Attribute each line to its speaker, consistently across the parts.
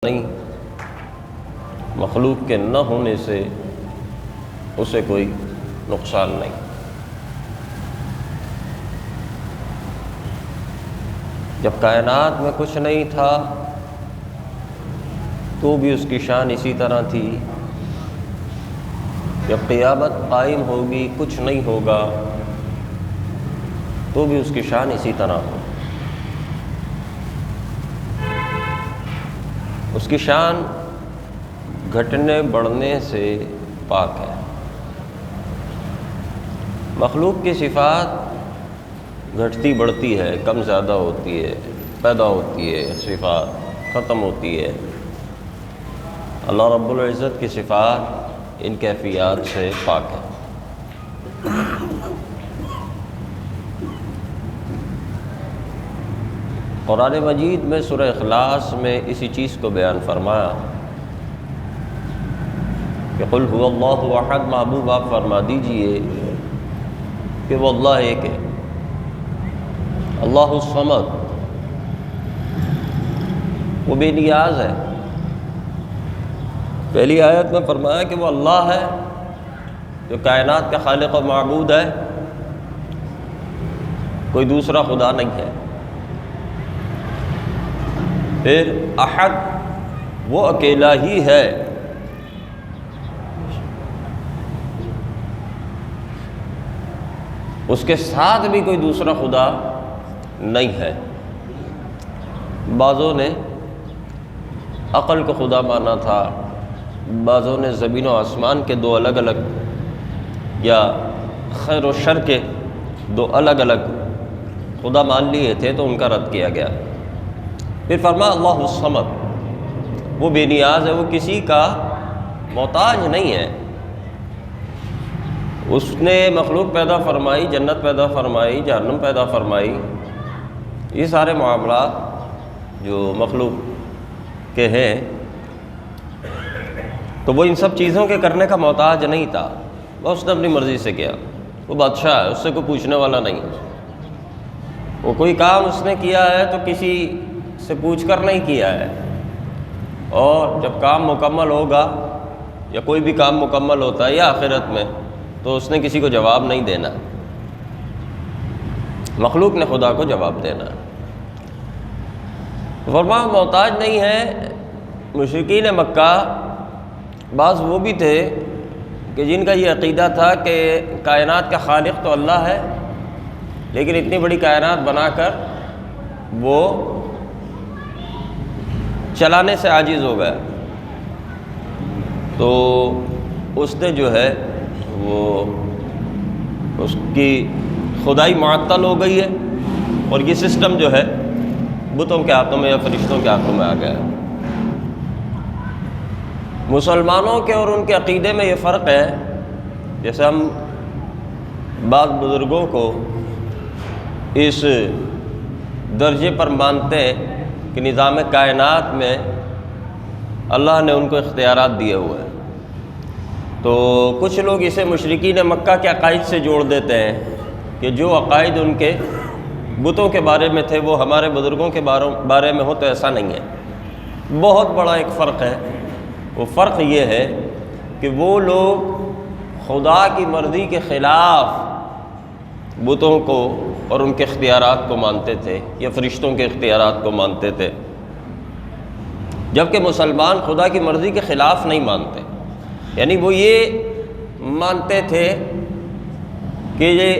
Speaker 1: نہیں، مخلوق کے نہ ہونے سے اسے کوئی نقصان نہیں۔ جب کائنات میں کچھ نہیں تھا تو بھی اس کی شان اسی طرح تھی، جب قیامت قائم ہوگی کچھ نہیں ہوگا تو بھی اس کی شان اسی طرح ہوگی۔ اس کی شان گھٹنے بڑھنے سے پاک ہے۔ مخلوق کی صفات گھٹتی بڑھتی ہے، کم زیادہ ہوتی ہے، پیدا ہوتی ہے، صفات ختم ہوتی ہے۔ اللہ رب العزت کی صفات ان کیفیات سے پاک ہے۔ قرآن مجید میں سورہ اخلاص میں اسی چیز کو بیان فرمایا کہ قل هو اللہ احد، محبوب آپ فرما دیجئے کہ وہ اللہ ایک ہے، اللہ الصمد، وہ بے نیاز ہے۔ پہلی آیت میں فرمایا کہ وہ اللہ ہے جو کائنات کا خالق و معبود ہے، کوئی دوسرا خدا نہیں ہے۔ پھر احد، وہ اکیلا ہی ہے، اس کے ساتھ بھی کوئی دوسرا خدا نہیں ہے۔ بعضوں نے عقل کو خدا مانا تھا، بعضوں نے زمین و آسمان کے دو الگ الگ یا خیر و شر کے دو الگ الگ خدا مان لیے تھے تو ان کا رد کیا گیا۔ پھر فرمایا اللہ الصمد، وہ بے نیاز ہے، وہ کسی کا محتاج نہیں ہے۔ اس نے مخلوق پیدا فرمائی، جنت پیدا فرمائی، جہنم پیدا فرمائی، یہ سارے معاملات جو مخلوق کے ہیں تو وہ ان سب چیزوں کے کرنے کا محتاج نہیں تھا، وہ اس نے اپنی مرضی سے کیا۔ وہ بادشاہ ہے، اس سے کوئی پوچھنے والا نہیں ہے۔ وہ کوئی کام اس نے کیا ہے تو کسی سے پوچھ کر نہیں کیا ہے، اور جب کام مکمل ہوگا یا کوئی بھی کام مکمل ہوتا ہے یا آخرت میں تو اس نے کسی کو جواب نہیں دینا، مخلوق نے خدا کو جواب دینا۔ فرمایا محتاج نہیں ہے۔ مشرکین مکہ بعض وہ بھی تھے کہ جن کا یہ عقیدہ تھا کہ کائنات کا خالق تو اللہ ہے، لیکن اتنی بڑی کائنات بنا کر وہ چلانے سے عاجز ہو گیا، تو اس نے جو ہے وہ اس کی خدائی معطل ہو گئی ہے، اور یہ سسٹم جو ہے بتوں کے ہاتھوں میں یا فرشتوں کے ہاتھوں میں آ گیا ہے۔ مسلمانوں کے اور ان کے عقیدے میں یہ فرق ہے، جیسے ہم بعض بزرگوں کو اس درجے پر مانتے ہیں کہ نظام کائنات میں اللہ نے ان کو اختیارات دیے ہوئے ہیں، تو کچھ لوگ اسے مشرکین مکہ کے عقائد سے جوڑ دیتے ہیں کہ جو عقائد ان کے بتوں کے بارے میں تھے وہ ہمارے بزرگوں کے بارے میں ہو، تو ایسا نہیں ہے۔ بہت بڑا ایک فرق ہے۔ وہ فرق یہ ہے کہ وہ لوگ خدا کی مرضی کے خلاف بتوں کو اور ان کے اختیارات کو مانتے تھے یا فرشتوں کے اختیارات کو مانتے تھے، جبکہ مسلمان خدا کی مرضی کے خلاف نہیں مانتے۔ یعنی وہ یہ مانتے تھے کہ یہ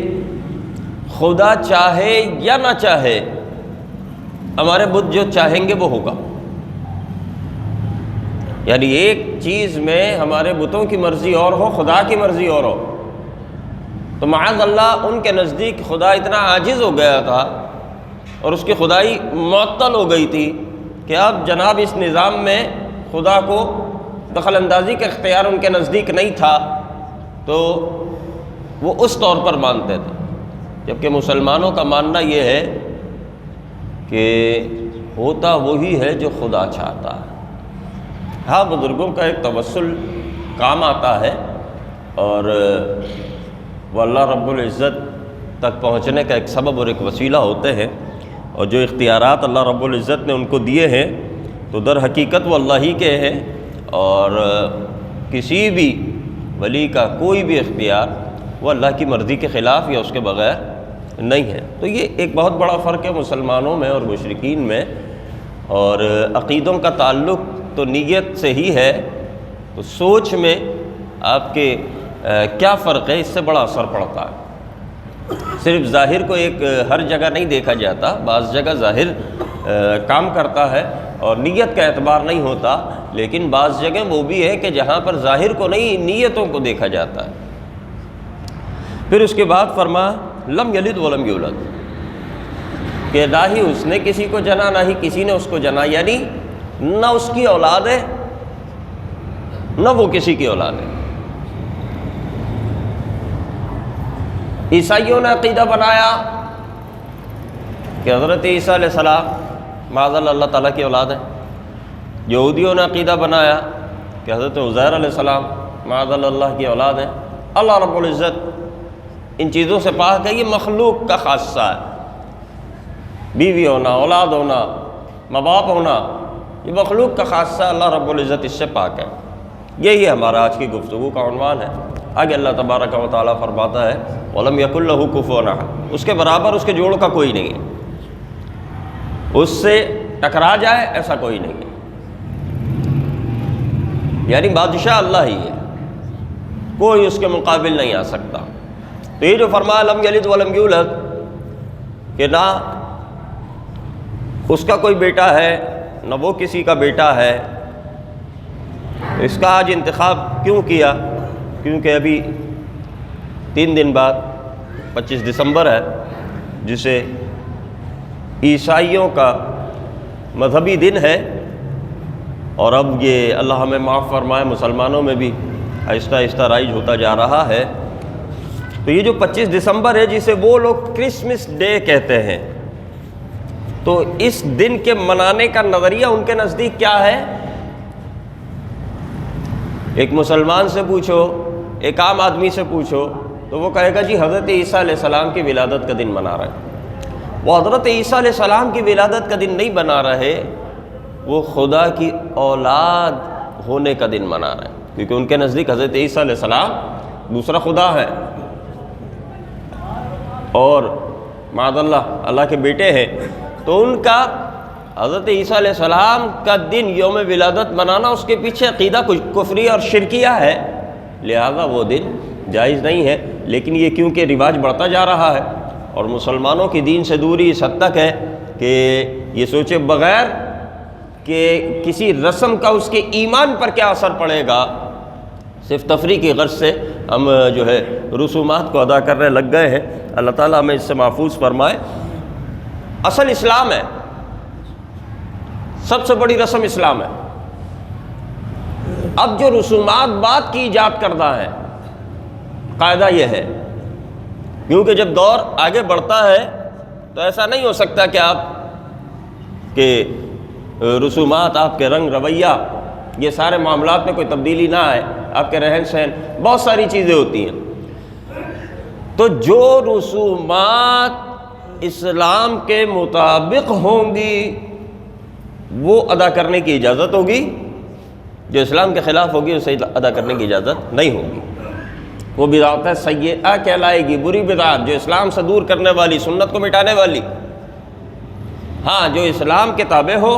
Speaker 1: خدا چاہے یا نہ چاہے، ہمارے بت جو چاہیں گے وہ ہوگا۔ یعنی ایک چیز میں ہمارے بتوں کی مرضی اور ہو، خدا کی مرضی اور ہو، تو معاذ اللہ ان کے نزدیک خدا اتنا عاجز ہو گیا تھا اور اس کی خدائی معطل ہو گئی تھی کہ اب جناب اس نظام میں خدا کو دخل اندازی کا اختیار ان کے نزدیک نہیں تھا، تو وہ اس طور پر مانتے تھے۔ جبکہ مسلمانوں کا ماننا یہ ہے کہ ہوتا وہی ہے جو خدا چاہتا ہے۔ ہاں، بزرگوں کا ایک توسل کام آتا ہے اور وہ اللہ رب العزت تک پہنچنے کا ایک سبب اور ایک وسیلہ ہوتے ہیں، اور جو اختیارات اللہ رب العزت نے ان کو دیے ہیں تو در حقیقت وہ اللہ ہی کے ہیں، اور کسی بھی ولی کا کوئی بھی اختیار وہ اللہ کی مرضی کے خلاف یا اس کے بغیر نہیں ہے۔ تو یہ ایک بہت بڑا فرق ہے مسلمانوں میں اور مشرکین میں، اور عقیدوں کا تعلق تو نیت سے ہی ہے، تو سوچ میں آپ کے کیا فرق ہے، اس سے بڑا اثر پڑتا ہے۔ صرف ظاہر کو ایک ہر جگہ نہیں دیکھا جاتا، بعض جگہ ظاہر کام کرتا ہے اور نیت کا اعتبار نہیں ہوتا، لیکن بعض جگہ وہ بھی ہے کہ جہاں پر ظاہر کو نہیں نیتوں کو دیکھا جاتا ہے۔ پھر اس کے بعد فرما لم یلد ولم یولد، کہ نہ ہی اس نے کسی کو جنا، نہ ہی کسی نے اس کو جنا، یعنی نہ اس کی اولاد ہے نہ وہ کسی کی اولاد ہے۔ عیسائیوں نے عقیدہ بنایا کہ حضرت عیسیٰ علیہ السلام معاذ اللہ تعالیٰ کی اولاد ہے۔ یہودیوں نے عقیدہ بنایا کہ حضرت عزیر علیہ السلام معاذ اللہ کی اولاد ہے۔ اللہ رب العزت ان چیزوں سے پاک ہے، یہ مخلوق کا خاصہ ہے۔ بیوی ہونا، اولاد ہونا، ماں باپ ہونا، یہ مخلوق کا خاصہ ہے، اللہ رب العزت اس سے پاک ہے۔ یہی ہمارا آج کی گفتگو کا عنوان ہے۔ آگے اللہ تبارک و تعالیٰ فرماتا ہے وَلَمْ يَكُنْ لَهُ كُفُوًا أَحَدٌ، اس کے برابر اس کے جوڑ کا کوئی نہیں ہے، اس سے ٹکرا جائے ایسا کوئی نہیں ہے، یعنی بادشاہ اللہ ہی ہے، کوئی اس کے مقابل نہیں آ سکتا۔ تو یہ جو فرمایا لم یلد ولم یولد، کہ نہ اس کا کوئی بیٹا ہے نہ وہ کسی کا بیٹا ہے، اس کا آج انتخاب کیوں کیا؟ کیونکہ ابھی 3 دن بعد 25 دسمبر ہے، جسے عیسائیوں کا مذہبی دن ہے، اور اب یہ اللہ ہمیں معاف فرمائے مسلمانوں میں بھی آہستہ آہستہ رائج ہوتا جا رہا ہے۔ تو یہ جو 25 دسمبر ہے جسے وہ لوگ کرسمس ڈے کہتے ہیں، تو اس دن کے منانے کا نظریہ ان کے نزدیک کیا ہے؟ ایک مسلمان سے پوچھو، ایک عام آدمی سے پوچھو، تو وہ کہے گا جی حضرت عیسیٰ علیہ السلام کی ولادت کا دن منا رہے ہیں۔ وہ حضرت عیسیٰ علیہ السلام کی ولادت کا دن نہیں بنا رہے، وہ خدا کی اولاد ہونے کا دن منا رہے ہیں، کیونکہ ان کے نزدیک حضرت عیسیٰ علیہ السلام دوسرا خدا ہے، اور معاذ اللہ کے بیٹے ہیں۔ تو ان کا حضرت عیسیٰ علیہ السلام کا دن یوم ولادت منانا، اس کے پیچھے عقیدہ کچھ کفری اور شرکیہ ہے، لہذا وہ دن جائز نہیں ہے۔ لیکن یہ کیونکہ رواج بڑھتا جا رہا ہے اور مسلمانوں کی دین سے دوری اس حد تک ہے کہ یہ سوچے بغیر کہ کسی رسم کا اس کے ایمان پر کیا اثر پڑے گا، صرف تفریح کی غرض سے ہم جو ہے رسومات کو ادا کرنے لگ گئے ہیں۔ اللہ تعالیٰ ہمیں اس سے محفوظ فرمائے۔ اصل اسلام ہے، سب سے بڑی رسم اسلام ہے۔ اب جو رسومات بات کی ایجاد کردہ ہے، قاعدہ یہ ہے، کیونکہ جب دور آگے بڑھتا ہے تو ایسا نہیں ہو سکتا کہ آپ کے رسومات، آپ کے رنگ رویہ، یہ سارے معاملات میں کوئی تبدیلی نہ آئے، آپ کے رہن سہن، بہت ساری چیزیں ہوتی ہیں۔ تو جو رسومات اسلام کے مطابق ہوں گی وہ ادا کرنے کی اجازت ہوگی، جو اسلام کے خلاف ہوگی اسے ادا کرنے کی اجازت نہیں ہوگی۔ وہ بدعت سیئہ کہلائے گی، بری بدعت جو اسلام سے دور کرنے والی، سنت کو مٹانے والی۔ ہاں، جو اسلام کے تابع ہو،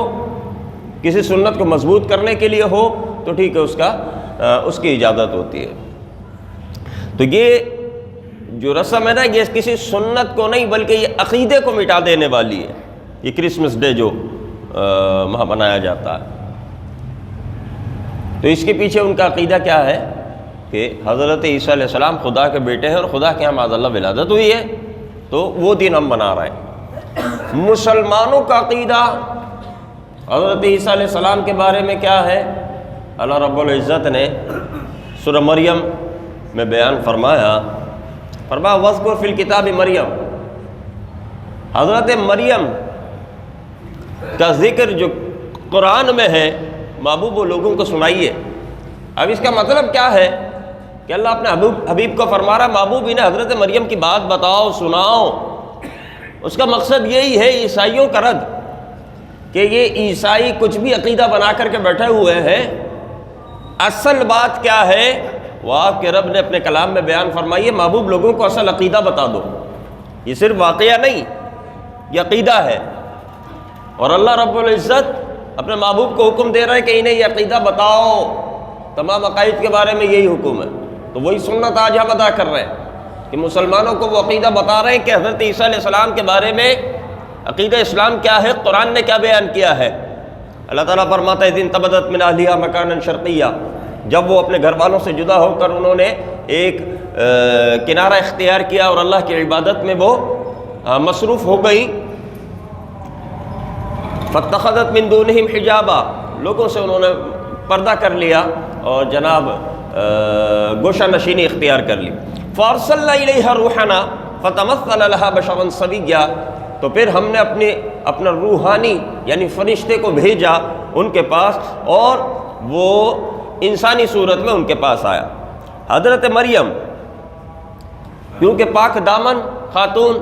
Speaker 1: کسی سنت کو مضبوط کرنے کے لیے ہو تو ٹھیک ہے، اس کی اجازت ہوتی ہے۔ تو یہ جو رسم ہے نا، یہ کسی سنت کو نہیں بلکہ یہ عقیدے کو مٹا دینے والی ہے، یہ کرسمس ڈے جو وہاں منایا جاتا ہے۔ تو اس کے پیچھے ان کا عقیدہ کیا ہے کہ حضرت عیسیٰ علیہ السلام خدا کے بیٹے ہیں اور خدا کے یہاں معاذ اللہ ولادت ہوئی ہے، تو وہ دن ہم منا رہے ہیں۔ مسلمانوں کا عقیدہ حضرت عیسیٰ علیہ السلام کے بارے میں کیا ہے؟ اللہ رب العزت نے سورہ مریم میں بیان فرمایا وَاذْكُرْ فِي الْكِتَابِ مریم، حضرت مریم کا ذکر جو قرآن میں ہے، محبوب و لوگوں کو سنائیے۔ اب اس کا مطلب کیا ہے کہ اللہ اپنے حبیب کو فرما رہا ہے محبوب انہیں حضرت مریم کی بات بتاؤ، سناؤ۔ اس کا مقصد یہی ہے عیسائیوں کا رد کہ یہ عیسائی کچھ بھی عقیدہ بنا کر کے بیٹھے ہوئے ہیں، اصل بات کیا ہے وہ آپ کے رب نے اپنے کلام میں بیان فرمائی ہے۔ محبوب لوگوں کو اصل عقیدہ بتا دو، یہ صرف واقعہ نہیں، یہ عقیدہ ہے، اور اللہ رب العزت اپنے محبوب کو حکم دے رہا ہے کہ انہیں یہ عقیدہ بتاؤ۔ تمام عقائد کے بارے میں یہی حکم ہے، تو وہی سنت آج ہم ادا کر رہے ہیں کہ مسلمانوں کو وہ عقیدہ بتا رہے ہیں کہ حضرت عیسیٰ علیہ السلام کے بارے میں عقیدہ اسلام کیا ہے، قرآن نے کیا بیان کیا ہے۔ اللہ تعالیٰ فرماتا ہے اذ انتبذت من اہلہا مکانا شرقیا، جب وہ اپنے گھر والوں سے جدا ہو کر انہوں نے ایک کنارہ اختیار کیا اور اللہ کی عبادت میں وہ مصروف ہو گئی، فاتخذت من دونہم حجابا، لوگوں سے انہوں نے پردہ کر لیا اور جناب گوشہ نشینی اختیار کر لی۔ فارسلنا الیہا روحنا فتمثل لہا بشرا سویا، تو پھر ہم نے اپنا روحانی یعنی فرشتے کو بھیجا ان کے پاس اور وہ انسانی صورت میں ان کے پاس آیا۔ حضرت مریم کیونکہ پاک دامن خاتون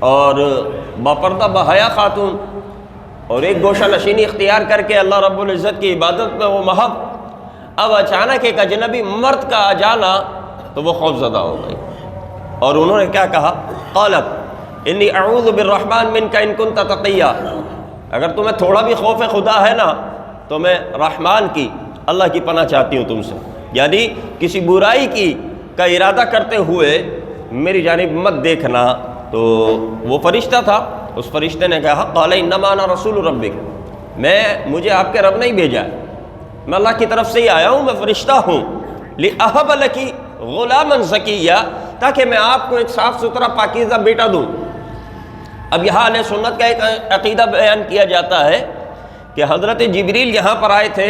Speaker 1: اور باپردہ بحیا خاتون اور ایک گوشہ نشینی اختیار کر کے اللہ رب العزت کی عبادت میں وہ محب، اب اچانک ایک اجنبی مرد کا آ جانا تو وہ خوف زدہ ہو گئی، اور انہوں نے کیا کہا، قالت انی اعوذ بالرحمن منک ان کنت تقیا، اگر تمہیں تھوڑا بھی خوف خدا ہے نا تو میں رحمان کی، اللہ کی پناہ چاہتی ہوں تم سے، یعنی کسی برائی کا ارادہ کرتے ہوئے میری جانب مت دیکھنا۔ تو وہ فرشتہ تھا، اس فرشتے نے کہا قال انما انا رسول ربک، مجھے آپ کے رب نے ہی بھیجا ہے، میں اللہ کی طرف سے ہی آیا ہوں، میں فرشتہ ہوں، لأہب لکی غلاما زکیا، تاکہ میں آپ کو ایک صاف ستھرا پاکیزہ بیٹا دوں۔ اب یہاں اہل سنت کا ایک عقیدہ بیان کیا جاتا ہے کہ حضرت جبریل یہاں پر آئے تھے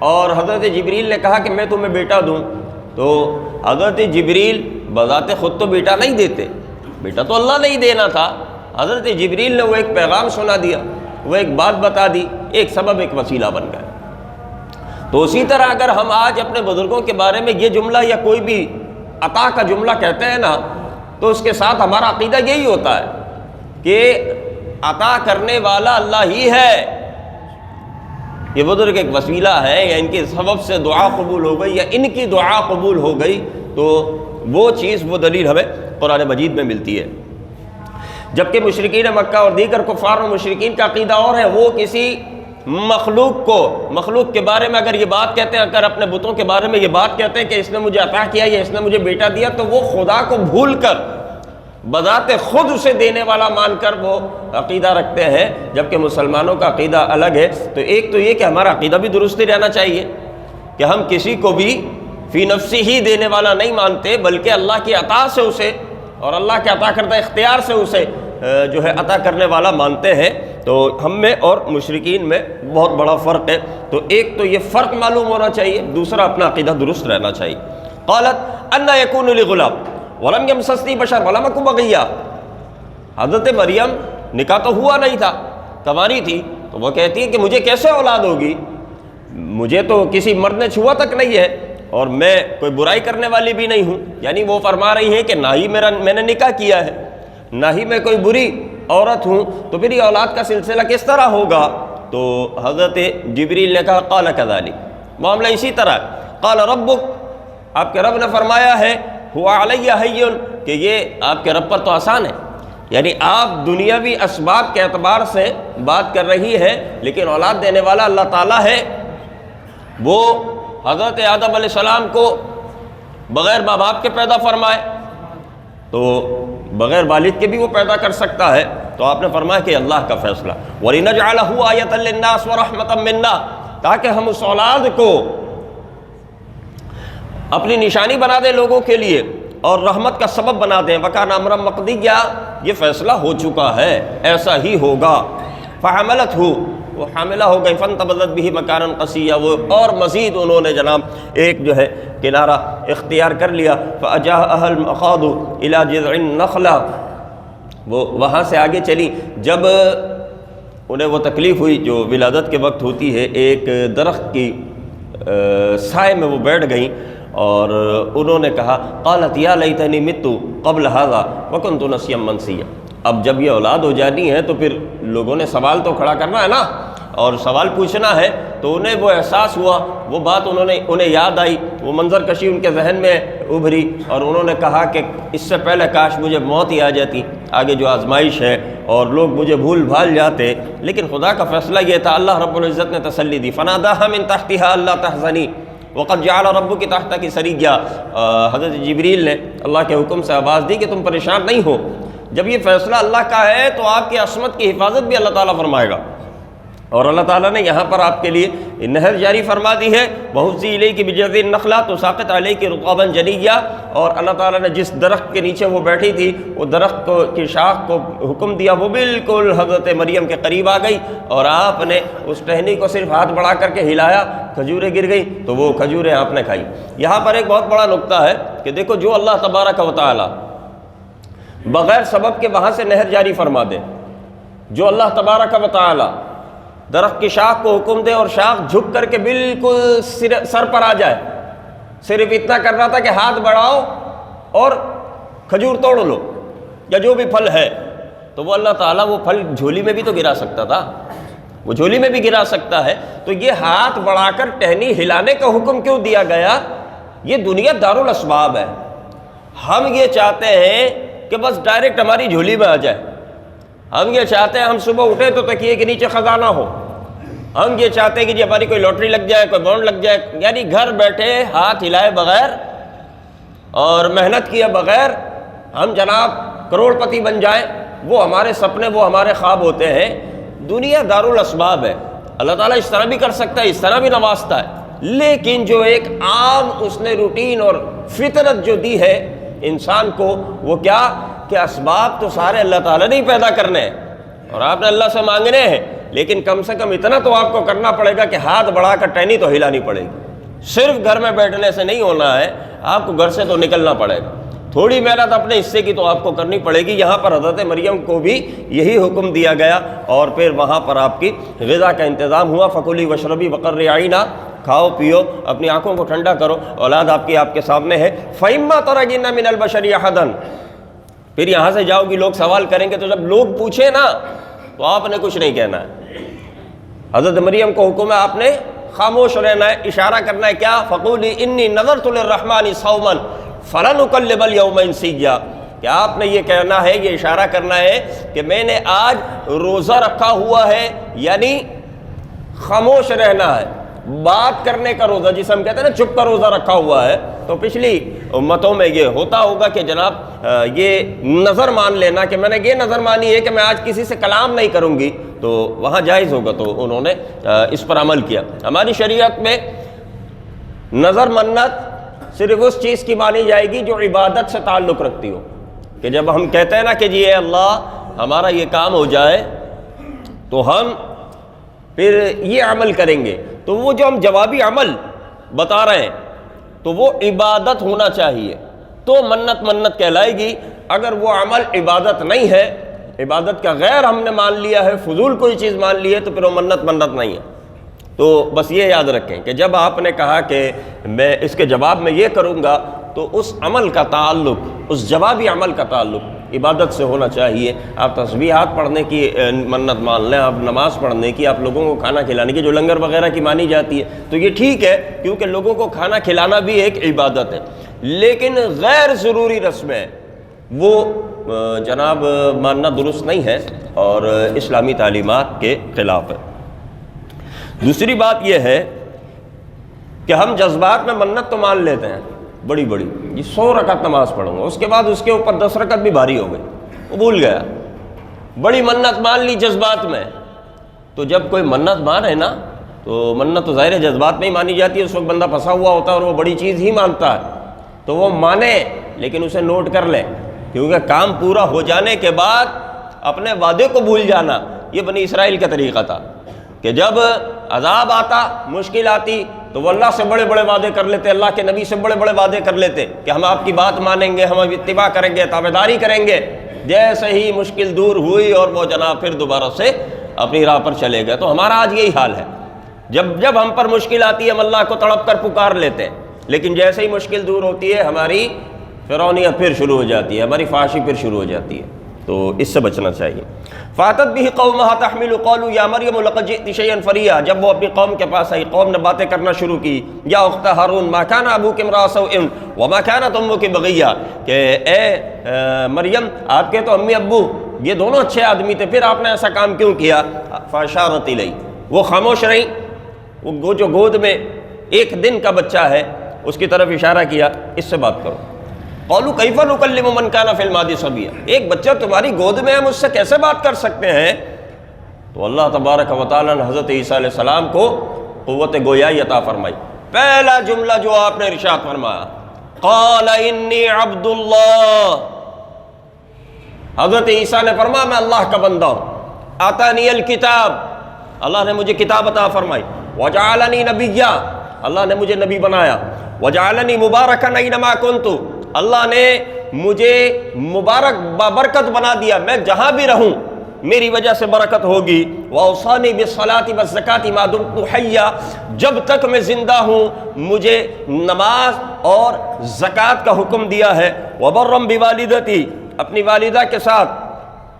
Speaker 1: اور حضرت جبریل نے کہا کہ میں تمہیں بیٹا دوں، تو حضرت جبریل بذات خود تو بیٹا نہیں دیتے، بیٹا تو اللہ نے ہی دینا تھا، حضرت جبریل نے وہ ایک پیغام سنا دیا، وہ ایک بات بتا دی، ایک سبب ایک وسیلہ بن گیا۔ تو اسی طرح اگر ہم آج اپنے بزرگوں کے بارے میں یہ جملہ یا کوئی بھی عطا کا جملہ کہتے ہیں نا، تو اس کے ساتھ ہمارا عقیدہ یہی ہوتا ہے کہ عطا کرنے والا اللہ ہی ہے، یہ بزرگ ایک وسیلہ ہے، یا ان کے سبب سے دعا قبول ہو گئی یا ان کی دعا قبول ہو گئی، تو وہ چیز وہ دلیل ہمیں قرآن مجید میں ملتی ہے۔ جبکہ مشرکین مکہ اور دیگر کفار و مشرکین کا عقیدہ اور ہے، وہ کسی مخلوق کے بارے میں اگر یہ بات کہتے ہیں، اگر اپنے بتوں کے بارے میں یہ بات کہتے ہیں کہ اس نے مجھے عطا کیا یا اس نے مجھے بیٹا دیا، تو وہ خدا کو بھول کر بذات خود اسے دینے والا مان کر وہ عقیدہ رکھتے ہیں، جبکہ مسلمانوں کا عقیدہ الگ ہے۔ تو ایک تو یہ کہ ہمارا عقیدہ بھی درست ہی رہنا چاہیے کہ ہم کسی کو بھی فی نفسی ہی دینے والا نہیں مانتے، بلکہ اللہ کی عطا سے اسے اور اللہ کے عطا کردہ اختیار سے اسے جو ہے عطا کرنے والا مانتے ہیں۔ تو ہم میں اور مشرکین میں بہت بڑا فرق ہے، تو ایک تو یہ فرق معلوم ہونا چاہیے، دوسرا اپنا عقیدہ درست رہنا چاہیے۔ قالت انا یکون لی غلام ولم یمسسنی بشر ولم اک بغیا، حضرت مریم نکاح تو ہوا نہیں تھا، کنواری تھی، تو وہ کہتی ہے کہ مجھے کیسے اولاد ہوگی، مجھے تو کسی مرد نے چھوا تک نہیں ہے اور میں کوئی برائی کرنے والی بھی نہیں ہوں، یعنی وہ فرما رہی ہے کہ نہ ہی میں نے نکاح کیا ہے، نہ ہی میں کوئی بری عورت ہوں، تو پھر یہ اولاد کا سلسلہ کس طرح ہوگا؟ تو حضرت جبریل نے کہا قال کذالک، معاملہ اسی طرح، قال ربک، آپ کے رب نے فرمایا ہے، ہوا علی ہین، کہ یہ آپ کے رب پر تو آسان ہے، یعنی آپ دنیاوی اسباب کے اعتبار سے بات کر رہی ہے، لیکن اولاد دینے والا اللہ تعالیٰ ہے۔ وہ حضرت آدم علیہ السلام کو بغیر ماں باپ کے پیدا فرمائے، تو بغیر والد کے بھی وہ پیدا کر سکتا ہے، تو آپ نے فرمایا کہ اللہ کا فیصلہ، وَلِنَجْعَلَهُ آیَةً لِلنَّاسِ وَرَحْمَةً مِنَّا، تاکہ ہم اس اولاد کو اپنی نشانی بنا دیں لوگوں کے لیے اور رحمت کا سبب بنا دیں، وَكَانَ أَمْرًا مَقْضِيًّا، یہ فیصلہ ہو چکا ہے، ایسا ہی ہوگا۔ فَحَمَلَتْهُ، وہ حاملہ ہو گئی، فَانْتَبَذَتْ بِهِ مَكَانًا قَصِيًّا، وہ اور مزید انہوں نے جناب ایک جو ہے کنارہ اختیار کر لیا، فَأَجَاءَهَا الْمَخَاضُ إِلَى جِذْعِ النَّخْلَةِ، وہ وہاں سے آگے چلی، جب انہیں وہ تکلیف ہوئی جو ولادت کے وقت ہوتی ہے، ایک درخت کی سائے میں وہ بیٹھ گئیں اور انہوں نے کہا قالت یا لیتنی مت قبل هذا وکنت نسیا منسیا، اب جب یہ اولاد ہو جانی ہے تو پھر لوگوں نے سوال تو کھڑا کرنا ہے نا، اور سوال پوچھنا ہے، تو انہیں وہ احساس ہوا، وہ بات انہیں یاد آئی، وہ منظر کشی ان کے ذہن میں ابھری، اور انہوں نے کہا کہ اس سے پہلے کاش مجھے موت ہی آ جاتی، آگے جو آزمائش ہے اور لوگ مجھے بھول بھال جاتے۔ لیکن خدا کا فیصلہ یہ تھا، اللہ رب العزت نے تسلی دی، فناداها من تحتها الا تحزنی وقد جعل ربک تحتک سریا۔ حضرت جبریل نے اللہ کے حکم سے آواز دی کہ تم پریشان نہیں ہو، جب یہ فیصلہ اللہ کا ہے تو آپ کی عصمت کی حفاظت بھی اللہ تعالیٰ فرمائے گا، اور اللہ تعالیٰ نے یہاں پر آپ کے لیے نہر جاری فرما دی ہے، وَهُزِّي إِلَيْكِ بِجَذِعِ النَّخْلَةِ تُسَاقِطُ عَلَيْكِ رُطَبًا جَنِيًّا، اور اللہ تعالیٰ نے جس درخت کے نیچے وہ بیٹھی تھی وہ درخت کی شاخ کو حکم دیا، وہ بالکل حضرت مریم کے قریب آ گئی، اور آپ نے اس ٹہنی کو صرف ہاتھ بڑھا کر کے ہلایا، کھجوریں گر گئی، تو وہ کھجوریں آپ نے کھائی۔ یہاں پر ایک بہت بڑا نقطہ ہے کہ دیکھو، جو اللہ تبارک و تعالیٰ بغیر سبب کے وہاں سے نہر جاری فرما دے، جو اللہ تبارک و تعالیٰ درخت کی شاخ کو حکم دے اور شاخ جھک کر کے بالکل سر پر آ جائے، صرف اتنا کرنا تھا کہ ہاتھ بڑھاؤ اور کھجور توڑ لو یا جو بھی پھل ہے، تو وہ اللہ تعالیٰ وہ پھل جھولی میں بھی تو گرا سکتا تھا، وہ جھولی میں بھی گرا سکتا ہے۔ تو یہ ہاتھ بڑھا کر ٹہنی ہلانے کا حکم کیوں دیا گیا؟ یہ دنیا دارالاسباب ہے، ہم یہ چاہتے ہیں کہ بس ڈائریکٹ ہماری جھولی میں آ جائے، ہم یہ چاہتے ہیں ہم صبح اٹھے تو تکیے کے نیچے خزانہ ہو، ہم یہ چاہتے ہیں کہ جی ہماری کوئی لاٹری لگ جائے، کوئی بانڈ لگ جائے، یعنی گھر بیٹھے ہاتھ ہلائے بغیر اور محنت کیے بغیر ہم جناب کروڑ پتی بن جائیں، وہ ہمارے سپنے، وہ ہمارے خواب ہوتے ہیں۔ دنیا دارالاسباب ہے، اللہ تعالیٰ اس طرح بھی کر سکتا ہے، اس طرح بھی نوازتا ہے، لیکن جو ایک عام اس نے روٹین اور فطرت جو دی ہے انسان کو، وہ کیا کہ اسباب تو سارے اللہ تعالیٰ نے ہی پیدا کرنے ہیں اور آپ نے اللہ سے مانگنے ہیں، لیکن کم سے کم اتنا تو آپ کو کرنا پڑے گا کہ ہاتھ بڑھا کر ٹہنی تو ہلانی پڑے گی، صرف گھر میں بیٹھنے سے نہیں ہونا ہے، آپ کو گھر سے تو نکلنا پڑے گا، تھوڑی محنت اپنے حصے کی تو آپ کو کرنی پڑے گی۔ یہاں پر حضرت مریم کو بھی یہی حکم دیا گیا، اور پھر وہاں پر آپ کی غذا کا انتظام ہوا، فَكُلِي وَاشْرَبِي وَقَرِّي عَيْنًا، کھاؤ پیو، اپنی آنکھوں کو ٹھنڈا کرو، اولاد آپ کے سامنے ہے۔ فَإِمَّا تَرَيِنَّ مِنَ الْبَشَرِ أَحَدًا، پھر یہاں سے جاؤ گی، لوگ سوال کریں گے، تو جب لوگ پوچھیں نا تو آپ نے کچھ نہیں کہنا ہے۔ حضرت مریم کو حکم ہے آپ نے خاموش رہنا ہے، اشارہ کرنا ہے کیا؟ فَقُولِي إِنِّي نَذَرْتُ لِلرَّحْمَٰنِ صَوْمًا فَلَنْ أُكَلِّمَ الْيَوْمَ إِنسِيًّا، کہ آپ نے یہ کہنا ہے، یہ اشارہ کرنا ہے کہ میں نے آج روزہ رکھا ہوا ہے، یعنی خاموش رہنا ہے، بات کرنے کا روزہ، جسے ہم کہتے ہیں نا چپ کا روزہ رکھا ہوا ہے۔ تو پچھلی امتوں میں یہ ہوتا ہوگا کہ جناب یہ نظر مان لینا کہ میں نے یہ نظر مانی ہے کہ میں آج کسی سے کلام نہیں کروں گی، تو وہاں جائز ہوگا، تو انہوں نے اس پر عمل کیا۔ ہماری شریعت میں نظر منت صرف اس چیز کی مانی جائے گی جو عبادت سے تعلق رکھتی ہو، کہ جب ہم کہتے ہیں نا کہ جی اے اللہ ہمارا یہ کام ہو جائے تو ہم پھر یہ عمل کریں گے، تو وہ جو ہم جوابی عمل بتا رہے ہیں تو وہ عبادت ہونا چاہیے، تو منت کہلائے گی۔ اگر وہ عمل عبادت نہیں ہے، عبادت کا غیر ہم نے مان لیا ہے، فضول کوئی چیز مان لی ہے، تو پھر وہ منت نہیں ہے۔ تو بس یہ یاد رکھیں کہ جب آپ نے کہا کہ میں اس کے جواب میں یہ کروں گا، تو اس عمل کا تعلق، اس جوابی عمل کا تعلق عبادت سے ہونا چاہیے۔ آپ تسبیحات پڑھنے کی منت مان لیں، آپ نماز پڑھنے کی، آپ لوگوں کو کھانا کھلانے کی، جو لنگر وغیرہ کی مانی جاتی ہے، تو یہ ٹھیک ہے، کیونکہ لوگوں کو کھانا کھلانا بھی ایک عبادت ہے، لیکن غیر ضروری رسمیں وہ جناب ماننا درست نہیں ہے اور اسلامی تعلیمات کے خلاف ہے۔ دوسری بات یہ ہے کہ ہم جذبات میں منت تو مان لیتے ہیں بڑی بڑی، یہ 100 رکعت نماز پڑھوں گا، اس کے بعد اس کے اوپر 10 رکعت بھی بھاری ہو گئی، وہ بھول گیا، بڑی منت مان لی جذبات میں۔ تو جب کوئی منت مانے نا، تو منت تو ظاہر جذبات میں ہی مانی جاتی ہے، اس وقت بندہ پھنسا ہوا ہوتا ہے اور وہ بڑی چیز ہی مانتا ہے، تو وہ مانے، لیکن اسے نوٹ کر لے، کیونکہ کام پورا ہو جانے کے بعد اپنے وعدے کو بھول جانا یہ بنی اسرائیل کا طریقہ تھا، کہ جب عذاب آتا، مشکل آتی، تو وہ اللہ سے بڑے بڑے وعدے کر لیتے، اللہ کے نبی سے بڑے بڑے وعدے کر لیتے کہ ہم آپ کی بات مانیں گے، ہم اتباع کریں گے، تابعداری کریں گے۔ جیسے ہی مشکل دور ہوئی اور وہ جناب پھر دوبارہ سے اپنی راہ پر چلے گئے۔ تو ہمارا آج یہی حال ہے، جب ہم پر مشکل آتی ہے ہم اللہ کو تڑپ کر پکار لیتے ہیں، لیکن جیسے ہی مشکل دور ہوتی ہے ہماری فرعونیت پھر شروع ہو جاتی ہے، ہماری فحاشی پھر شروع ہو جاتی ہے۔ تو اس سے بچنا چاہیے۔ فاتت به قومها تحمل قالوا یا مریم لقد جئت شیئا فریا، جب وہ اپنی قوم کے پاس آئی، قوم نے باتیں کرنا شروع کی، یا اخت ہارون ما کان ابوک امرأ سوء وما کانت امک بغیہ، کہ اے مریم آپ کے تو امی ابو یہ دونوں اچھے آدمی تھے، پھر آپ نے ایسا کام کیوں کیا؟ فاشارت الی، وہ خاموش رہی، وہ جو گود میں ایک دن کا بچہ ہے اس کی طرف اشارہ کیا، اس سے بات کرو۔ قالوا کیف نکلم من کان فی المہد صبیا، ایک بچہ تمہاری گود میں ہے، مجھ سے کیسے بات کر سکتے ہیں؟ تو اللہ تبارک و تعالیٰ نے حضرت عیسیٰ علیہ السلام کو قوت گویائی عطا فرمائی۔ پہلا جملہ جو آپ نے ارشاد فرمایا، قال انی عبد اللہ، حضرت عیسیٰ نے فرمایا میں اللہ کا بندہ ہوں، آتانی الکتاب، اللہ نے مجھے کتاب عطا فرمائی، وجعلنی نبیا، اللہ نے مجھے نبی بنایا، وجعلنی مبارکا اینما کنت، اللہ نے مجھے مبارک بابرکت بنا دیا، میں جہاں بھی رہوں میری وجہ سے برکت ہوگی، وَأَوْصَانِي بِالصَّلَاةِ وَالزَّكَاةِ مَا دُمْتُ حَيًّا، جب تک میں زندہ ہوں مجھے نماز اور زکوٰۃ کا حکم دیا ہے، وَبَرًّا بِوَالِدَتِي، اپنی والدہ کے ساتھ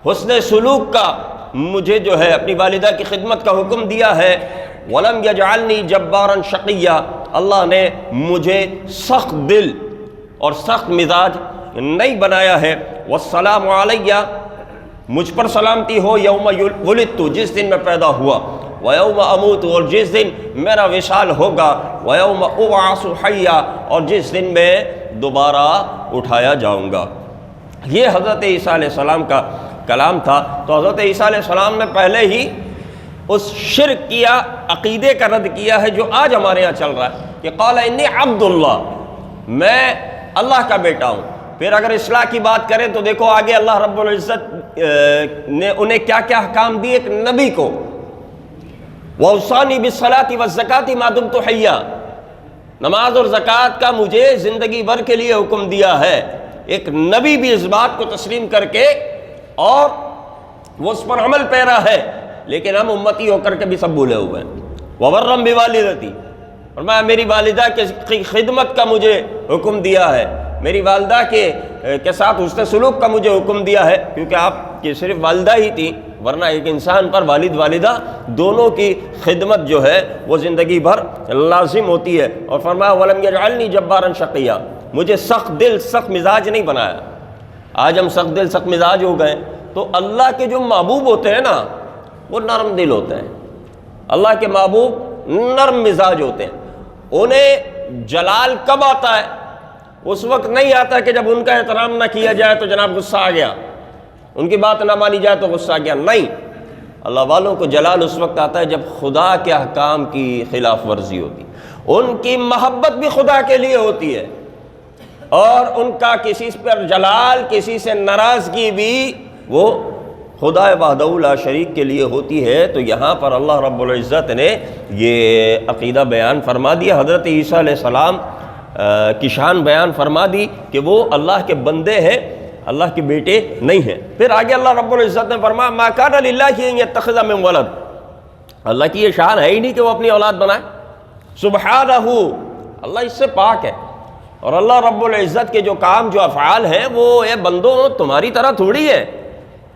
Speaker 1: حسن سلوک کا مجھے جو ہے اپنی والدہ کی خدمت کا حکم دیا ہے، وَلَمْ يَجْعَلْنِي جَبَّارًا شَقِيًّا، اللہ نے مجھے سخت دل اور سخت مزاج نہیں بنایا ہے، والسلام علیہ، مجھ پر سلامتی ہو یوم ولدت، جس دن میں پیدا ہوا، ویوم اموت، اور جس دن میرا وصال ہوگا، ویوم ابعث حیا، اور جس دن میں دوبارہ اٹھایا جاؤں گا۔ یہ حضرت عیسیٰ علیہ السلام کا کلام تھا۔ تو حضرت عیسیٰ علیہ السلام نے پہلے ہی اس شرک کیا، عقیدے کا رد کیا ہے جو آج ہمارے یہاں چل رہا ہے کہ قال انی عبد اللہ، میں اللہ کا بیٹا ہوں۔ پھر اگر اصلاح کی بات کریں تو دیکھو آگے اللہ رب العزت نے انہیں کیا کیا احکام دیے ایک نبی کو، وَأَوْصَانِي بِالصَّلَاةِ وَالزَّكَاةِ مَا دُمْتُ حَيًّا، نماز اور زکوٰۃ کا مجھے زندگی بھر کے لیے حکم دیا ہے۔ ایک نبی بھی اس بات کو تسلیم کر کے اور وہ اس پر عمل پیرا ہے، لیکن ہم امتی ہو کر کے بھی سب بھولے ہوئے ہیں۔ وَبَرًّا بِوَالِدَتِي، اور میں میری والدہ کی خدمت کا مجھے حکم دیا ہے، میری والدہ کے ساتھ حسن سلوک کا مجھے حکم دیا ہے، کیونکہ آپ کی صرف والدہ ہی تھی، ورنہ ایک انسان پر والد والدہ دونوں کی خدمت جو ہے وہ زندگی بھر لازم ہوتی ہے۔ اور فرمایا وَلَمْ يَجْعَلْنِي جَبَّارًا شَقِيًّا، مجھے سخت دل سخت مزاج نہیں بنایا۔ آج ہم سخت دل سخت مزاج ہو گئے، تو اللہ کے جو محبوب ہوتے ہیں نا وہ نرم دل ہوتے ہیں، اللہ کے محبوب نرم مزاج ہوتے ہیں۔ انہیں جلال کب آتا ہے؟ اس وقت نہیں آتا کہ جب ان کا احترام نہ کیا جائے تو جناب غصہ آ گیا، ان کی بات نہ مانی جائے تو غصہ آ گیا، نہیں، اللہ والوں کو جلال اس وقت آتا ہے جب خدا کے احکام کی خلاف ورزی ہوتی، ان کی محبت بھی خدا کے لیے ہوتی ہے، اور ان کا کسی پر جلال، کسی سے ناراضگی بھی وہ خدا وحدہ لا شریک کے لیے ہوتی ہے۔ تو یہاں پر اللہ رب العزت نے یہ عقیدہ بیان فرما دیا، حضرت عیسیٰ علیہ السلام کی شان بیان فرما دی کہ وہ اللہ کے بندے ہیں، اللہ کے بیٹے نہیں ہیں۔ پھر آگے اللہ رب العزت نے فرمایا ما کان للہ ان یتخذ من ولد، اللہ کی یہ شان ہے ہی نہیں کہ وہ اپنی اولاد بنائے، سبحانہ، اللہ اس سے پاک ہے۔ اور اللہ رب العزت کے جو کام جو افعال ہیں وہ اے بندوں تمہاری طرح تھوڑی ہے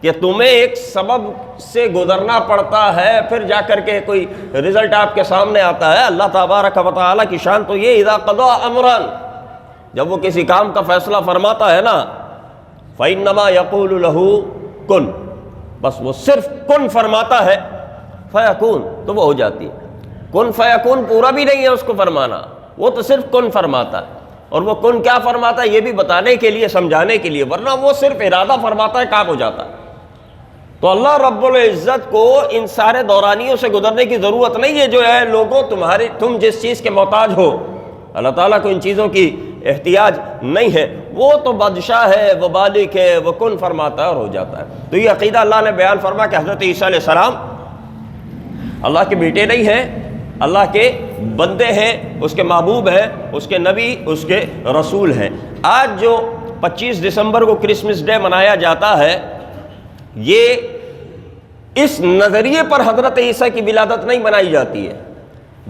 Speaker 1: کہ تمہیں ایک سبب سے گزرنا پڑتا ہے پھر جا کر کے کوئی رزلٹ آپ کے سامنے آتا ہے۔ اللہ تبارک و تعالیٰ کی شان تو یہ اذا قضا امرا، جب وہ کسی کام کا فیصلہ فرماتا ہے نا فإنما يقول له کن، بس وہ صرف کن فرماتا ہے، فیکون، تو وہ ہو جاتی ہے۔ کن فیکون پورا بھی نہیں ہے اس کو فرمانا، وہ تو صرف کن فرماتا ہے، اور وہ کن کیا فرماتا ہے یہ بھی بتانے کے لیے، سمجھانے کے لیے، ورنہ وہ صرف ارادہ فرماتا ہے کام ہو جاتا ہے۔ تو اللہ رب العزت کو ان سارے دورانیوں سے گزرنے کی ضرورت نہیں ہے جو ہے لوگوں تم جس چیز کے محتاج ہو، اللہ تعالیٰ کو ان چیزوں کی احتیاج نہیں ہے، وہ تو بادشاہ ہے، وہ بالغ ہے، وہ کن فرماتا ہے اور ہو جاتا ہے۔ تو یہ عقیدہ اللہ نے بیان فرمایا کہ حضرت عیسیٰ علیہ السلام اللہ کے بیٹے نہیں ہیں، اللہ کے بندے ہیں، اس کے محبوب ہیں، اس کے نبی، اس کے رسول ہیں۔ آج جو 25 دسمبر کو کرسمس ڈے منایا جاتا ہے، یہ اس نظریے پر حضرت عیسیٰ کی ولادت نہیں منائی جاتی ہے،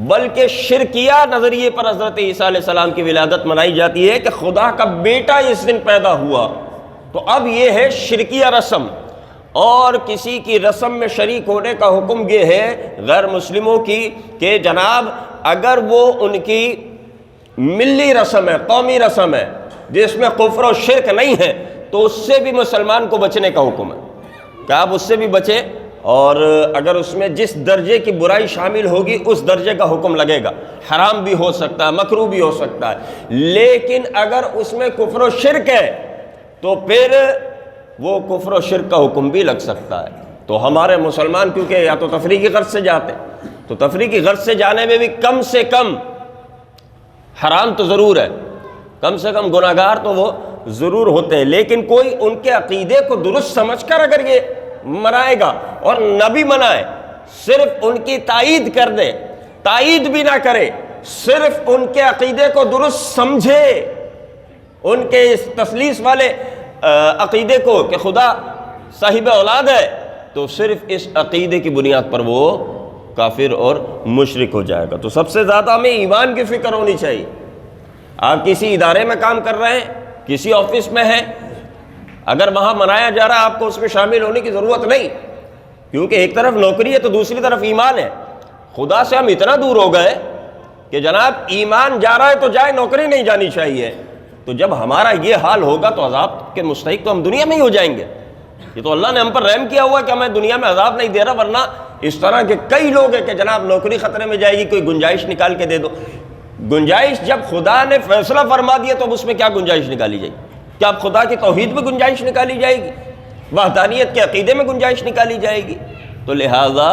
Speaker 1: بلکہ شرکیہ نظریے پر حضرت عیسیٰ علیہ السلام کی ولادت منائی جاتی ہے کہ خدا کا بیٹا اس دن پیدا ہوا۔ تو تو اب یہ ہے شرکیہ رسم، اور کسی کی رسم میں شریک ہونے کا حکم یہ ہے غیر مسلموں کی کہ جناب اگر وہ ان کی ملی رسم ہے، قومی رسم ہے جس میں کفر و شرک نہیں ہے، تو اس سے بھی مسلمان کو بچنے کا حکم ہے کہ آپ اس سے بھی بچیں، اور اگر اس میں جس درجے کی برائی شامل ہوگی اس درجے کا حکم لگے گا، حرام بھی ہو سکتا ہے، مکروہ بھی ہو سکتا ہے، لیکن اگر اس میں کفر و شرک ہے تو پھر وہ کفر و شرک کا حکم بھی لگ سکتا ہے۔ تو ہمارے مسلمان کیونکہ یا تو تفریح کی غرض سے جاتے ہیں، تو تفریح کی غرض سے جانے میں بھی کم سے کم حرام تو ضرور ہے، کم سے کم گناہگار تو وہ ضرور ہوتے ہیں، لیکن کوئی ان کے عقیدے کو درست سمجھ کر اگر یہ منائے گا اور نہ بھی منائے، صرف ان کی تائید کر دے، تائید بھی نہ کرے، صرف ان کے عقیدے کو درست سمجھے، ان کے اس تثلیث والے عقیدے کو کہ خدا صاحب اولاد ہے، تو صرف اس عقیدے کی بنیاد پر وہ کافر اور مشرک ہو جائے گا۔ تو سب سے زیادہ ہمیں ایمان کی فکر ہونی چاہیے۔ آپ کسی ادارے میں کام کر رہے ہیں، کسی آفس میں ہیں، اگر وہاں منایا جا رہا ہے آپ کو اس میں شامل ہونے کی ضرورت نہیں، کیونکہ ایک طرف نوکری ہے تو دوسری طرف ایمان ہے۔ خدا سے ہم اتنا دور ہو گئے کہ جناب ایمان جا رہا ہے تو جائے، نوکری نہیں جانی چاہیے۔ تو جب ہمارا یہ حال ہوگا تو عذاب کے مستحق تو ہم دنیا میں ہی ہو جائیں گے۔ یہ تو اللہ نے ہم پر رحم کیا ہوا کہ ہمیں دنیا میں عذاب نہیں دے رہا، ورنہ اس طرح کے کئی لوگ ہیں کہ جناب نوکری خطرے میں جائے گی، کوئی گنجائش نکال کے دے دو۔ گنجائش جب خدا نے فیصلہ فرما دیا تو اب اس میں کیا گنجائش نکالی جائے گی؟ کیا اب خدا کی توحید میں گنجائش نکالی جائے گی؟ وحدانیت کے عقیدے میں گنجائش نکالی جائے گی؟ تو لہٰذا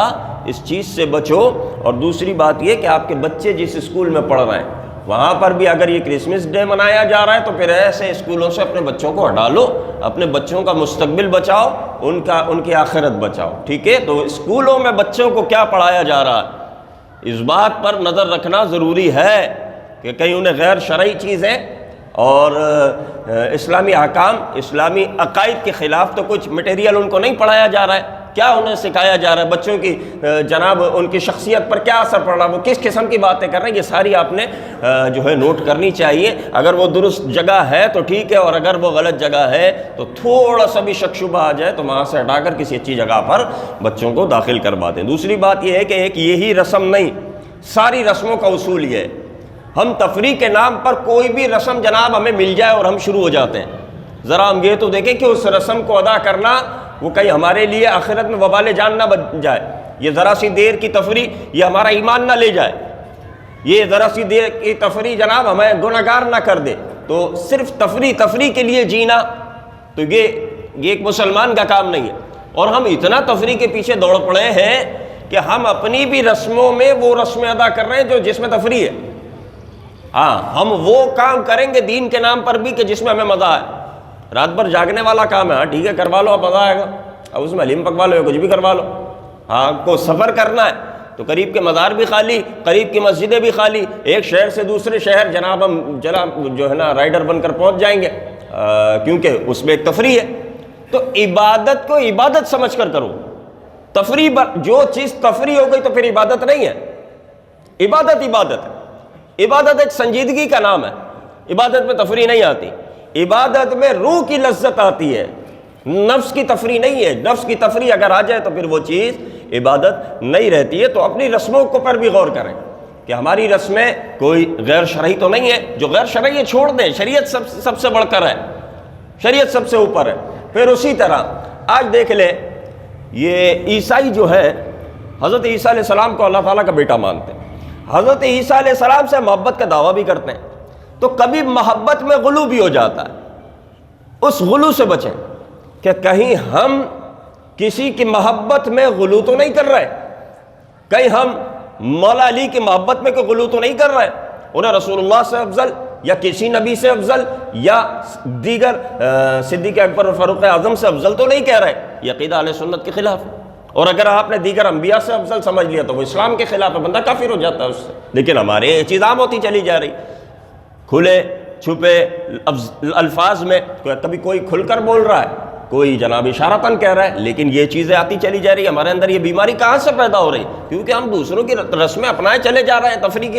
Speaker 1: اس چیز سے بچو۔ اور دوسری بات یہ کہ آپ کے بچے جس اسکول میں پڑھ رہے ہیں وہاں پر بھی اگر یہ کرسمس ڈے منایا جا رہا ہے تو پھر ایسے اسکولوں سے اپنے بچوں کو ہٹا لو، اپنے بچوں کا مستقبل بچاؤ، ان کی آخرت بچاؤ، ٹھیک ہے؟ تو اسکولوں میں بچوں کو کیا پڑھایا جا رہا ہے اس بات پر نظر رکھنا ضروری ہے کہ کہیں انہیں غیر شرعی چیزیں اور اسلامی احکام، اسلامی عقائد کے خلاف تو کچھ مٹیریل ان کو نہیں پڑھایا جا رہا ہے۔ کیا انہیں سکھایا جا رہا ہے؟ بچوں کی جناب ان کی شخصیت پر کیا اثر پڑ رہا ہے، وہ کس قسم کی باتیں کر رہے ہیں، یہ ساری آپ نے جو ہے نوٹ کرنی چاہیے۔ اگر وہ درست جگہ ہے تو ٹھیک ہے، اور اگر وہ غلط جگہ ہے تو تھوڑا سا بھی شک شبہ آ جائے تو وہاں سے ہٹا کر کسی اچھی جگہ پر بچوں کو داخل کروا دیں۔ دوسری بات یہ ہے کہ ایک یہی رسم نہیں، ساری رسموں کا اصول یہ ہے، ہم تفریح کے نام پر کوئی بھی رسم جناب ہمیں مل جائے اور ہم شروع ہو جاتے ہیں۔ ذرا ہم یہ تو دیکھیں کہ اس رسم کو ادا کرنا وہ کہیں ہمارے لیے آخرت میں وبال جان نہ بن جائے، یہ ذرا سی دیر کی تفریح یہ ہمارا ایمان نہ لے جائے، یہ ذرا سی دیر کی تفریح جناب ہمیں گناہگار نہ کر دے۔ تو صرف تفریح کے لیے جینا تو یہ ایک مسلمان کا کام نہیں ہے، اور ہم اتنا تفریح کے پیچھے دوڑ پڑے ہیں کہ ہم اپنی بھی رسموں میں وہ رسمیں ادا کر رہے ہیں جس میں تفریح ہے۔ ہاں، ہم وہ کام کریں گے دین کے نام پر بھی کہ جس میں ہمیں مزہ آئے۔ رات بھر جاگنے والا کام ہے، ہاں ٹھیک ہے کروا لو، اب مزہ آئے گا، اب اس میں حلیم پکوا لو یا کچھ بھی کروا لو۔ ہاں، آپ کو سفر کرنا ہے تو قریب کے مزار بھی خالی، قریب کی مسجدیں بھی خالی، ایک شہر سے دوسرے شہر جناب ہم جو ہے نا رائڈر بن کر پہنچ جائیں گے، کیونکہ اس میں ایک تفریح ہے۔ تو عبادت کو عبادت سمجھ کر کرو۔ تفریح جو چیز تفریح ہو گئی تو پھر عبادت نہیں ہے۔ عبادت ہے، عبادت ایک سنجیدگی کا نام ہے، عبادت میں تفریح نہیں آتی، عبادت میں روح کی لذت آتی ہے، نفس کی تفریح نہیں ہے۔ نفس کی تفریح اگر آ جائے تو پھر وہ چیز عبادت نہیں رہتی ہے۔ تو اپنی رسموں کو پر بھی غور کریں کہ ہماری رسمیں کوئی غیر شرعی تو نہیں ہے، جو غیر شرعی ہے چھوڑ دیں، شریعت سب سے بڑھ کر ہے، شریعت سب سے اوپر ہے۔ پھر اسی طرح آج دیکھ لیں یہ عیسائی جو ہے حضرت عیسیٰ علیہ السلام کو اللہ تعالیٰ کا بیٹا مانتے ہیں، حضرت عیسیٰ علیہ السلام سے محبت کا دعویٰ بھی کرتے ہیں، تو کبھی محبت میں غلو بھی ہو جاتا ہے۔ اس غلو سے بچیں کہ کہیں ہم کسی کی محبت میں غلو تو نہیں کر رہے، کہیں ہم مولا علی کی محبت میں کوئی غلو تو نہیں کر رہے، انہیں رسول اللہ سے افضل یا کسی نبی سے افضل یا دیگر صدیق اکبر اور فاروق اعظم سے افضل تو نہیں کہہ رہے، یہ عقیدہ اہل سنت کے خلاف ہے۔ اور اگر آپ نے دیگر انبیاء سے افضل سمجھ لیا تو وہ اسلام کے خلاف ہے، بندہ کافر ہو جاتا ہے اس سے۔ لیکن ہمارے یہ چیز عام ہوتی چلی جا رہی، کھلے چھپے الفاظ میں کبھی کوئی کھل کر بول رہا ہے، کوئی جناب اشارتاً کہہ رہا ہے، لیکن یہ چیزیں آتی چلی جا رہی ہے، ہمارے اندر یہ بیماری کہاں سے پیدا ہو رہی؟ کیونکہ ہم دوسروں کی رسمیں اپنائے چلے جا رہے ہیں تفریح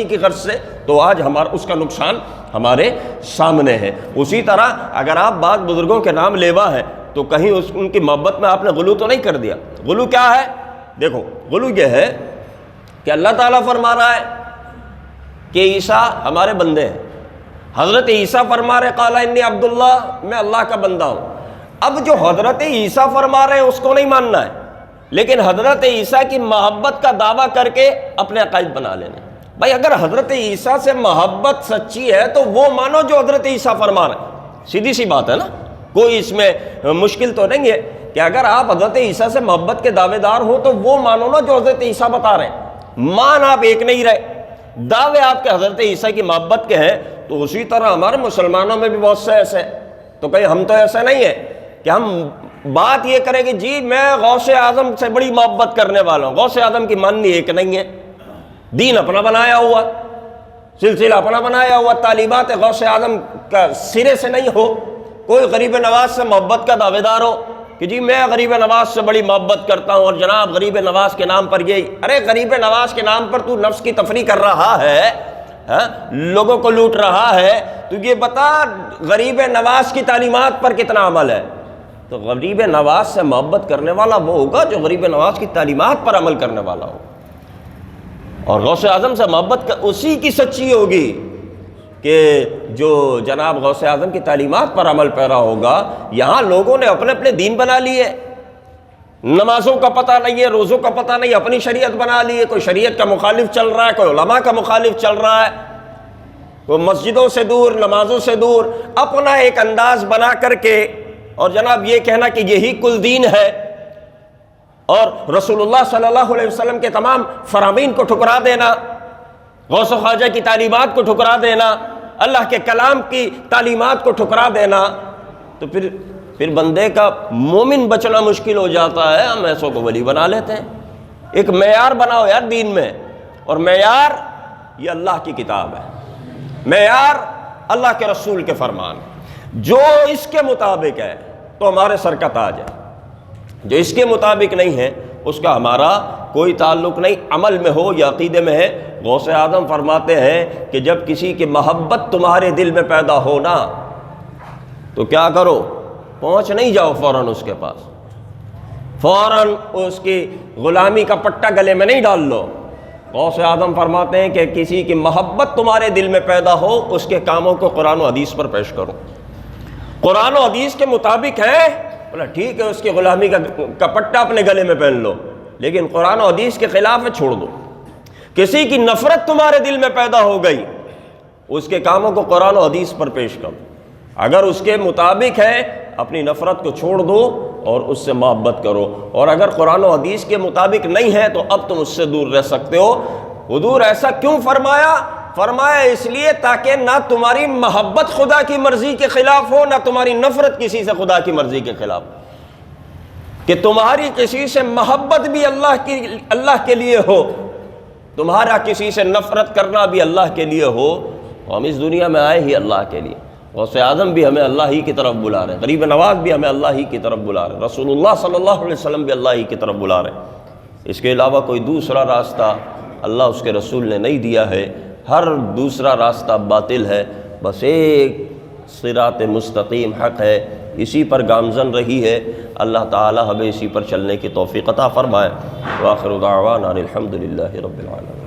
Speaker 1: کی غرض سے، تو آج ہمارا اس کا نقصان ہمارے سامنے ہے۔ اسی طرح اگر آپ بعض بزرگوں کے نام لیوا ہیں تو کہیں ان کی محبت میں آپ نے غلو تو نہیں کر دیا؟ غلو کیا ہے؟ دیکھو غلو یہ ہے کہ اللہ تعالیٰ فرما رہا ہے کہ عیسیٰ ہمارے بندے ہیں، حضرت عیسیٰ فرما رہے قال انی عبداللہ، میں اللہ کا بندہ ہوں۔ اب جو حضرت عیسیٰ فرما رہے ہیں اس کو نہیں ماننا ہے، لیکن حضرت عیسیٰ کی محبت کا دعویٰ کر کے اپنے عقائد بنا لینا۔ بھائی اگر حضرت عیسیٰ سے محبت سچی ہے تو وہ مانو جو حضرت عیسیٰ فرما رہے ہیں، سیدھی سی بات ہے نا، کوئی اس میں مشکل تو نہیں ہے کہ اگر آپ حضرت عیسیٰ سے محبت کے دعوے دار ہو تو وہ مانو نا جو حضرت عیسیٰ بتا رہے ہیں۔ مان آپ ایک نہیں رہے، دعوے آپ کے حضرت عیسیٰ کی محبت کے ہیں، تو اسی طرح ہمارے مسلمانوں میں بھی بہت سے ایسے ہیں، تو کہیں ہم تو ایسے نہیں ہیں کہ ہم بات یہ کریں کہ جی میں غوث اعظم سے بڑی محبت کرنے والا ہوں۔ غوث اعظم کی ماننی ایک نہیں ہے، دین اپنا بنایا ہوا، سلسلہ اپنا بنایا ہوا، تعلیمات غوث اعظم کا سرے سے نہیں ہو۔ کوئی غریب نواز سے محبت کا دعوے دار ہو کہ جی میں غریب نواز سے بڑی محبت کرتا ہوں اور جناب غریب نواز کے نام پر یہ، ارے غریب نواز کے نام پر تو نفس کی تفریح کر رہا ہے، لوگوں کو لوٹ رہا ہے، تو یہ بتا غریب نواز کی تعلیمات پر کتنا عمل ہے؟ تو غریب نواز سے محبت کرنے والا وہ ہوگا جو غریب نواز کی تعلیمات پر عمل کرنے والا ہو، اور غوث اعظم سے محبت اسی کی سچی ہوگی کہ جو جناب غوث اعظم کی تعلیمات پر عمل پیرا ہوگا۔ یہاں لوگوں نے اپنے اپنے دین بنا لیے، نمازوں کا پتہ نہیں ہے، روزوں کا پتہ نہیں، اپنی شریعت بنا لی ہے، کوئی شریعت کا مخالف چل رہا ہے، کوئی علماء کا مخالف چل رہا ہے، کوئی مسجدوں سے دور، نمازوں سے دور، اپنا ایک انداز بنا کر کے، اور جناب یہ کہنا کہ یہی کل دین ہے، اور رسول اللہ صلی اللہ علیہ وسلم کے تمام فرامین کو ٹھکرا دینا، غوث و خواجہ کی تعلیمات کو ٹھکرا دینا، اللہ کے کلام کی تعلیمات کو ٹھکرا دینا، تو پھر بندے کا مومن بچنا مشکل ہو جاتا ہے۔ ہم ایسوں کو ولی بنا لیتے ہیں۔ ایک معیار بناؤ یار دین میں، اور معیار یہ اللہ کی کتاب ہے، معیار اللہ کے رسول کے فرمان، جو اس کے مطابق ہے تو ہمارے سر کا تاج ہے، جو اس کے مطابق نہیں ہے اس کا ہمارا کوئی تعلق نہیں، عمل میں ہو یا عقیدے میں ہے۔ غوث اعظم فرماتے ہیں کہ جب کسی کی محبت تمہارے دل میں پیدا ہو نا تو کیا کرو، پہنچ نہیں جاؤ فوراً اس کے پاس، فوراً اس کی غلامی کا پٹا گلے میں نہیں ڈال لو۔ غوث اعظم فرماتے ہیں کہ کسی کی محبت تمہارے دل میں پیدا ہو، اس کے کاموں کو قرآن و حدیث پر پیش کرو، قرآن و حدیث کے مطابق ہے، بولا ٹھیک ہے اس کی غلامی کا پٹا اپنے گلے میں پہن لو، لیکن قرآن و حدیث کے خلاف ہے چھوڑ دو۔ کسی کی نفرت تمہارے دل میں پیدا ہو گئی، اس کے کاموں کو قرآن و حدیث پر پیش کرو، اگر اس کے مطابق ہے اپنی نفرت کو چھوڑ دو اور اس سے محبت کرو، اور اگر قرآن و حدیث کے مطابق نہیں ہے تو اب تم اس سے دور رہ سکتے ہو۔ حضور ایسا کیوں فرمایا؟ فرمایا اس لیے تاکہ نہ تمہاری محبت خدا کی مرضی کے خلاف ہو، نہ تمہاری نفرت کسی سے خدا کی مرضی کے خلاف، کہ تمہاری کسی سے محبت بھی اللہ کے لیے ہو، تمہارا کسی سے نفرت کرنا بھی اللہ کے لیے ہو۔ ہم اس دنیا میں آئے ہی اللہ کے لیے، غوث اعظم بھی ہمیں اللہ ہی کی طرف بلا رہے ہیں، غریب نواز بھی ہمیں اللہ ہی کی طرف بلا رہے ہیں، رسول اللہ صلی اللہ علیہ وسلم بھی اللہ ہی کی طرف بلا رہے ہیں۔ اس کے علاوہ کوئی دوسرا راستہ اللہ اس کے رسول نے نہیں دیا ہے، ہر دوسرا راستہ باطل ہے، بس ایک صراط مستقیم حق ہے، اسی پر گامزن رہی ہے۔ اللہ تعالی ہمیں اسی پر چلنے کی توفیق عطا فرمائے۔ وآخر دعوانا الحمد للہ رب العالمین۔